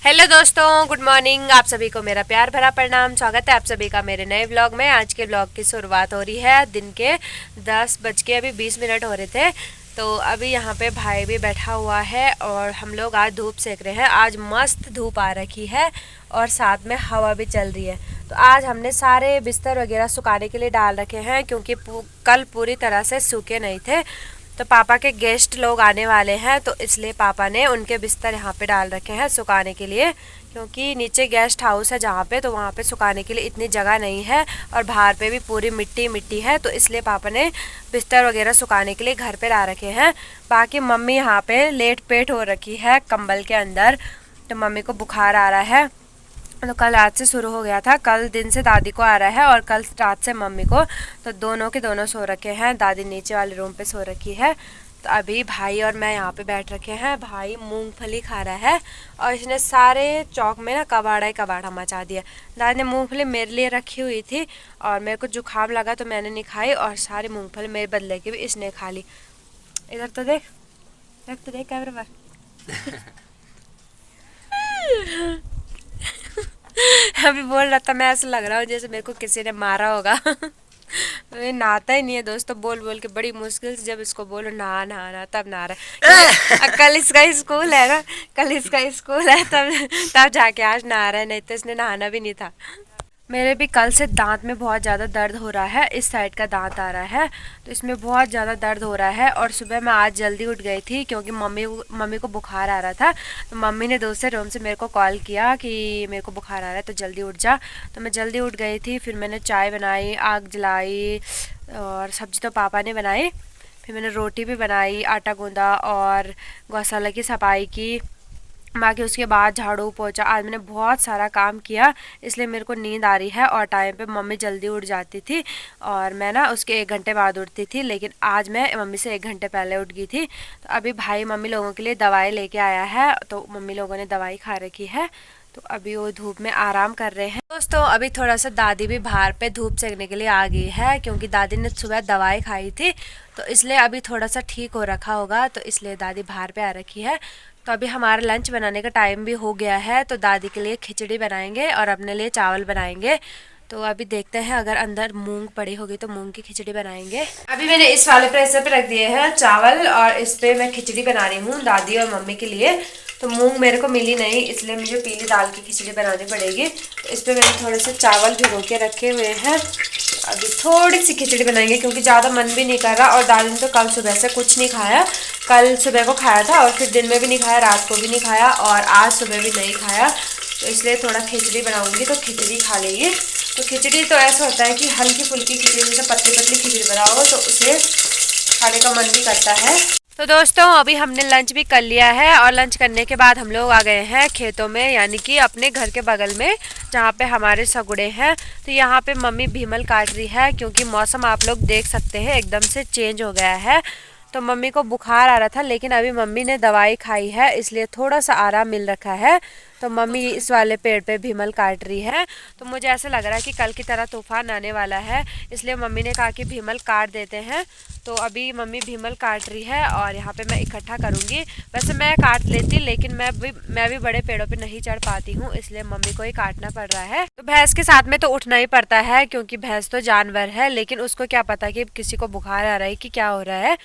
Hello दोस्तों, good morning. आप सभी को मेरा प्यार भरा प्रणाम। स्वागत है आप सभी का मेरे नए व्लॉग में। आज के व्लॉग की शुरुआत हो रही है दिन के 10 बज के 20 मिनट हो रहे थे। तो अभी यहाँ पे भाई भी बैठा हुआ है और हम लोग आज धूप सेक रहे हैं। आज मस्त धूप आ रखी है और साथ में हवा भी चल रही है। तो आज हमने सारे बिस्तर वगैरह सुखाने के लिए डाल रखे हैं क्योंकि कल पूरी तरह से सूखे नहीं थे। तो पापा के गेस्ट लोग आने वाले हैं तो इसलिए पापा ने उनके बिस्तर यहाँ पे डाल रखे हैं सुखाने के लिए, क्योंकि नीचे गेस्ट हाउस है जहाँ पे, तो वहाँ पे सुखाने के लिए इतनी जगह नहीं है और बाहर पे भी पूरी मिट्टी मिट्टी है। तो इसलिए पापा ने बिस्तर वगैरह सुखाने के लिए घर पे ला रखे हैं। बाकी मम्मी यहाँ पे लेट पेट हो रखी है कंबल के अंदर। तो मम्मी को बुखार आ रहा है। तो कल रात से शुरू हो गया था। कल दिन से दादी को आ रहा है और कल रात से मम्मी को। तो दोनों के दोनों सो रखे हैं। दादी नीचे वाले रूम पे सो रखी है। तो अभी भाई और मैं यहाँ पे बैठ रखे हैं। भाई मूंगफली खा रहा है और इसने सारे चौक में ना कबाड़ा ही कबाड़ा मचा दिया। दादी ने मूंगफली मेरे लिए रखी हुई थी और मेरे को जुकाम लगा तो मैंने नहीं खाई, और सारी मूंगफली मेरे बदले की भी इसने खा ली। इधर तो देख, इधर तो देख कैमरे पर। अभी बोल रहा था मैं ऐसा लग रहा हूँ जैसे मेरे को किसी ने मारा होगा। ये नहाता ही नहीं है दोस्तों। बोल बोल के बड़ी मुश्किल से जब इसको बोलो नहा नहा नहा तब नहा रहा है। कल इसका स्कूल है ना, कल इसका स्कूल है तब तब जाके आज नहा रहा है, नहीं तो इसने नहाना भी नहीं था। मेरे भी कल से दांत में बहुत ज़्यादा दर्द हो रहा है। इस साइड का दांत आ रहा है तो इसमें बहुत ज़्यादा दर्द हो रहा है। और सुबह मैं आज जल्दी उठ गई थी क्योंकि मम्मी को बुखार आ रहा था। तो मम्मी ने दूसरे रूम से मेरे को कॉल किया कि मेरे को बुखार आ रहा है तो जल्दी उठ जा। तो मैं जल्दी उठ गई थी। फिर मैंने चाय बनाई, आग जलाई और सब्ज़ी तो पापा ने बनाई। फिर मैंने रोटी भी बनाई, आटा गूँधा और गौशाला की सफाई की। बाकी उसके बाद झाड़ू पोछा, आज मैंने बहुत सारा काम किया इसलिए मेरे को नींद आ रही है। और टाइम पे मम्मी जल्दी उठ जाती थी और मैं ना उसके 1 घंटे बाद उठती थी, लेकिन आज मैं मम्मी से 1 घंटे पहले उठ गई थी। तो अभी भाई मम्मी लोगों के लिए दवाई लेके आया है तो मम्मी लोगों ने दवाई खा रखी है। तो अभी वो धूप में आराम कर रहे हैं। दोस्तों अभी थोड़ा सा दादी भी बाहर पे धूप सेकने के लिए आ गई है क्योंकि दादी ने सुबह दवाई खाई थी तो इसलिए अभी थोड़ा सा ठीक हो रखा होगा, तो इसलिए दादी बाहर पे आ रखी है। तो अभी हमारा लंच बनाने का टाइम भी हो गया है। तो दादी के लिए खिचड़ी बनाएंगे और अपने लिए चावल बनाएंगे। तो अभी देखते हैं, अगर अंदर मूंग पड़ी होगी तो मूंग की खिचड़ी बनाएंगे। अभी मैंने इस वाले प्रेशर पे रख दिए हैं चावल और इस पे मैं खिचड़ी बना रही हूँ दादी और मम्मी के लिए। तो मूंग मेरे को मिली नहीं इसलिए मुझे पीली दाल की खिचड़ी बनानी पड़ेगी। तो इस पे मैंने थोड़े से चावल भिगो के रखे हुए हैं। अभी थोड़ी सी खिचड़ी बनाएंगे क्योंकि ज़्यादा मन भी नहीं कर रहा। और दादी ने तो कल सुबह से कुछ नहीं खाया। कल सुबह को खाया था और फिर दिन में भी नहीं खाया, रात को भी नहीं खाया और आज सुबह भी नहीं खाया। तो इसलिए थोड़ा खिचड़ी बनाऊंगी तो खिचड़ी खा लेंगे। तो खिचड़ी तो ऐसा होता है कि हल्की फुल्की खिचड़ी, जैसे पतली पतली खिचड़ी बनाओ तो उसे खाने का मन भी करता है। तो दोस्तों अभी हमने लंच भी कर लिया है और लंच करने के बाद हम लोग आ गए हैं खेतों में, यानी कि अपने घर के बगल में जहाँ पे हमारे सगुड़े हैं। तो यहाँ पे मम्मी भीमल काट रही है क्योंकि मौसम आप लोग देख सकते हैं एकदम से चेंज हो गया है। तो मम्मी को बुखार आ रहा था लेकिन अभी मम्मी ने दवाई खाई है इसलिए थोड़ा सा आराम मिल रखा है। तो मम्मी इस वाले पेड़ पे भीमल काट रही है। तो मुझे ऐसा लग रहा है कि कल की तरह तूफान आने वाला है, इसलिए मम्मी ने कहा कि भीमल काट देते हैं। तो अभी मम्मी भीमल काट रही है और यहाँ पे मैं इकट्ठा करूँगी। वैसे मैं काट लेती लेकिन मैं भी बड़े पेड़ों पे नहीं चढ़ पाती हूँ, इसलिए मम्मी को ही काटना पड़ रहा है। तो भैंस के साथ में तो उठना ही पड़ता है क्योंकि भैंस तो जानवर है, लेकिन उसको क्या पता कि किसी को बुखार आ रहा है कि क्या हो रहा है।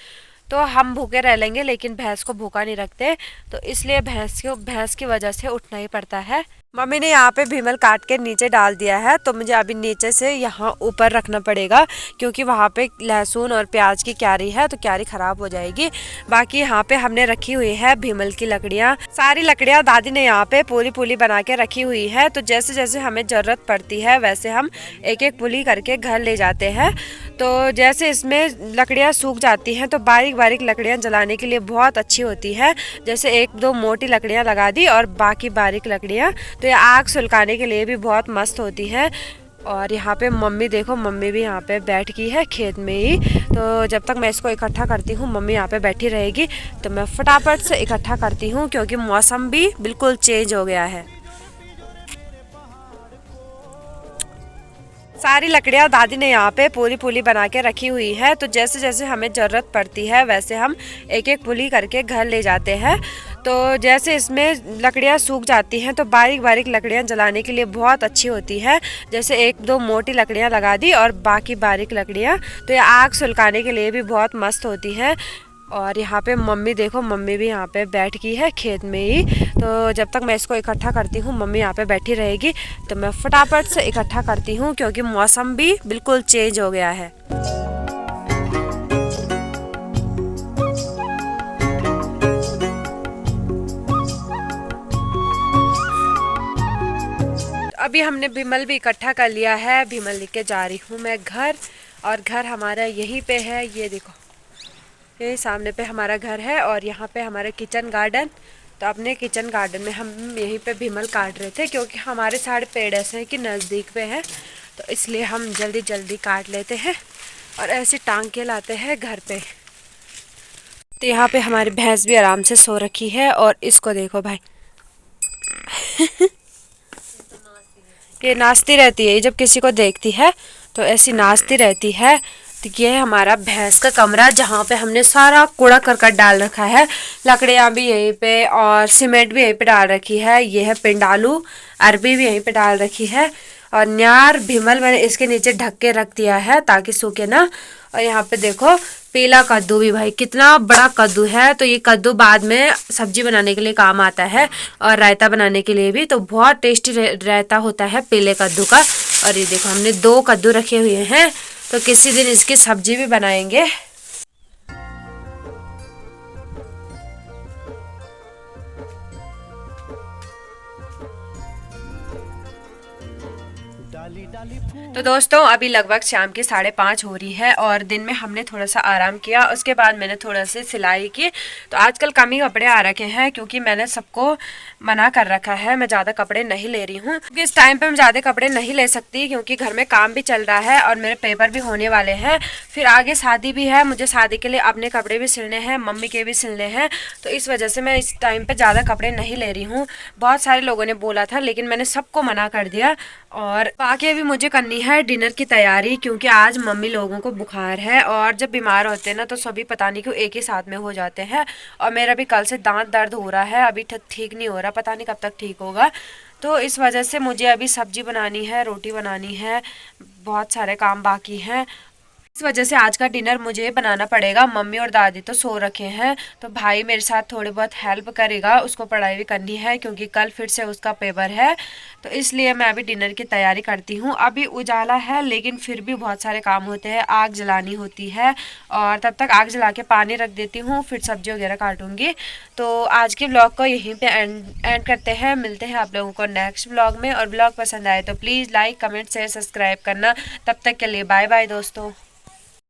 तो हम भूखे रह लेंगे लेकिन भैंस को भूखा नहीं रखते, तो इसलिए भैंस की वजह से उठना ही पड़ता है। मम्मी ने यहाँ पे भीमल काट के नीचे डाल दिया है तो मुझे अभी नीचे से यहाँ ऊपर रखना पड़ेगा क्योंकि वहाँ पे लहसुन और प्याज की क्यारी है तो क्यारी खराब हो जाएगी। बाकी यहाँ पे हमने रखी हुई है भीमल की लकड़ियाँ। सारी लकड़ियाँ दादी ने यहाँ पे पूली पूली बना के रखी हुई है। तो जैसे जैसे हमें ज़रूरत पड़ती है वैसे हम एक एक पुली करके घर ले जाते हैं। तो जैसे इसमें लकड़ियाँ सूख जाती हैं तो बारीक बारीक लकड़ियाँ जलाने के लिए बहुत अच्छी होती है। जैसे 1-2 मोटी लकड़ियाँ लगा दी और बाकी बारीक लकड़ियाँ, तो ये आग सुलगाने के लिए भी बहुत मस्त होती है। और यहाँ पे मम्मी देखो, मम्मी भी यहाँ पे बैठ गई है खेत में ही। तो जब तक मैं इसको इकट्ठा करती हूँ मम्मी यहाँ पे बैठी रहेगी। तो मैं फटाफट से इकट्ठा करती हूँ क्योंकि मौसम भी बिल्कुल चेंज हो गया है। सारी लकड़ियाँ दादी ने यहाँ पे पूली पूली बना के रखी हुई है। तो जैसे जैसे हमें ज़रूरत पड़ती है वैसे हम एक एक पुली करके घर ले जाते हैं। तो जैसे इसमें लकड़ियाँ सूख जाती हैं तो बारीक बारीक लकड़ियाँ जलाने के लिए बहुत अच्छी होती है। जैसे एक दो मोटी लकड़ियाँ लगा दी और बाकी बारीक लकड़ियाँ, तो ये आग सुलगाने के लिए भी बहुत मस्त होती है। और यहाँ पे मम्मी देखो, मम्मी भी यहाँ पे बैठ गई है खेत में ही। तो जब तक मैं इसको इकट्ठा करती हूँ मम्मी यहाँ पे बैठी रहेगी, तो मैं फटाफट से इकट्ठा करती हूँ क्योंकि मौसम भी बिल्कुल चेंज हो गया है। अभी हमने भीमल भी इकट्ठा कर लिया है। भीमल लेके जा रही हूँ मैं घर, और घर हमारा यहीं पे है। ये देखो, ये सामने पे हमारा घर है और यहाँ पे हमारा किचन गार्डन। तो अपने किचन गार्डन में हम यहीं पे भीमल काट रहे थे क्योंकि हमारे सारे पेड़ ऐसे हैं कि नज़दीक पे हैं, तो इसलिए हम जल्दी जल्दी काट लेते हैं और ऐसे टांग के लाते हैं घर पे। तो यहाँ पे हमारी भैंस भी आराम से सो रखी है और इसको देखो भाई ये नाचती रहती है, जब किसी को देखती है तो ऐसी नाचती रहती है। तो ये है हमारा भैंस का कमरा जहाँ पे हमने सारा कूड़ा करकट डाल रखा है। लकड़ियाँ भी यहीं पे और सीमेंट भी यहीं पे डाल रखी है। ये है पिंडालू, अरबी भी यहीं पे डाल रखी है और न्यार भीमल मैंने इसके नीचे ढक के रख दिया है ताकि सूखे ना। और यहाँ पे देखो पीला कद्दू भी, भाई कितना बड़ा कद्दू है। तो ये कद्दू बाद में सब्जी बनाने के लिए काम आता है और रायता बनाने के लिए भी, तो बहुत टेस्टी रायता होता है पीले कद्दू का। और ये देखो हमने 2 कद्दू रखे हुए हैं, तो किसी दिन इसकी सब्जी भी बनाएंगे। तो दोस्तों अभी लगभग शाम की 5:30 हो रही है और दिन में हमने थोड़ा सा आराम किया। उसके बाद मैंने थोड़ा सी सिलाई की। तो आजकल कम ही कपड़े आ रखे हैं क्योंकि मैंने सबको मना कर रखा है, मैं ज़्यादा कपड़े नहीं ले रही हूँ क्योंकि इस टाइम पे मैं ज़्यादा कपड़े नहीं ले सकती क्योंकि घर में काम भी चल रहा है और मेरे पेपर भी होने वाले हैं। फिर आगे शादी भी है, मुझे शादी के लिए अपने कपड़े भी सिलने हैं, मम्मी के भी सिलने हैं। तो इस वजह से मैं इस टाइम पर ज़्यादा कपड़े नहीं ले रही हूँ। बहुत सारे लोगों ने बोला था लेकिन मैंने सबको मना कर दिया। और बाकी भी मुझे करनी है डिनर की तैयारी क्योंकि आज मम्मी लोगों को बुखार है और जब बीमार होते हैं ना तो सभी पता नहीं क्यों एक ही साथ में हो जाते हैं। और मेरा भी कल से दांत दर्द हो रहा है, अभी ठीक नहीं हो रहा, पता नहीं कब तक ठीक होगा। तो इस वजह से मुझे अभी सब्जी बनानी है, रोटी बनानी है, बहुत सारे काम बाकी हैं। इस वजह से आज का डिनर मुझे बनाना पड़ेगा। मम्मी और दादी तो सो रखे हैं, तो भाई मेरे साथ थोड़ी बहुत हेल्प करेगा, उसको पढ़ाई भी करनी है क्योंकि कल फिर से उसका पेपर है। तो इसलिए मैं अभी डिनर की तैयारी करती हूँ। अभी उजाला है लेकिन फिर भी बहुत सारे काम होते हैं, आग जलानी होती है और तब तक आग जला के पानी रख देती हूँ, फिर सब्जी वगैरह काटूँगी। तो आज के ब्लॉग को यहीं पे एंड करते हैं। मिलते हैं आप लोगों को नेक्स्ट ब्लॉग में। और ब्लॉग पसंद आए तो please like, comment, share, subscribe करना। तब तक के लिए बाय बाय दोस्तों।